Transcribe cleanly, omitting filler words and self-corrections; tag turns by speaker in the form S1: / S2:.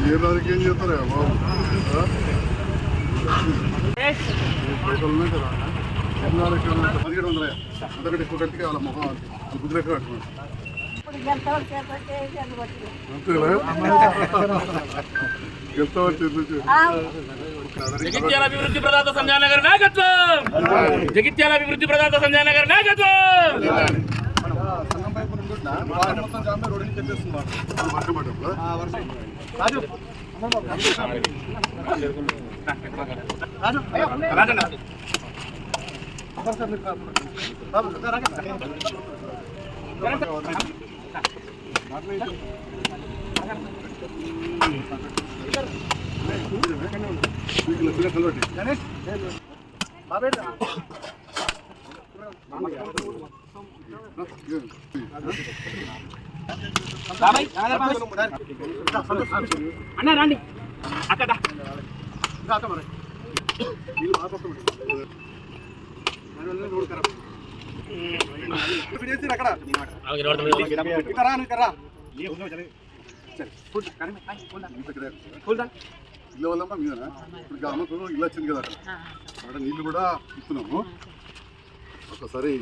S1: ఏ దానికి ఏం చేస్తారా బాబు పదిహేడు వందల అంతకంటే ఎక్కువ కట్టిగా వాళ్ళ మొహం వాళ్ళ బుద్ధి లెక్క కట్టుకున్నాడు
S2: జగిత్యాల అభివృద్ధి ప్రదాత సంజయ్ నగర్ నాయకత్వం. జగిత్యాల అభివృద్ధి ప్రదాత సంజయ్ నగర్ నాయకత్వం. అన్న రండి అక్కడ
S1: ఇళ్ళ వల్ల మీద ఇప్పుడు గ్రామంలో ఇల్లు వచ్చింది కదా అక్కడ నీళ్ళు కూడా ఇస్తున్నాము ఒకసారి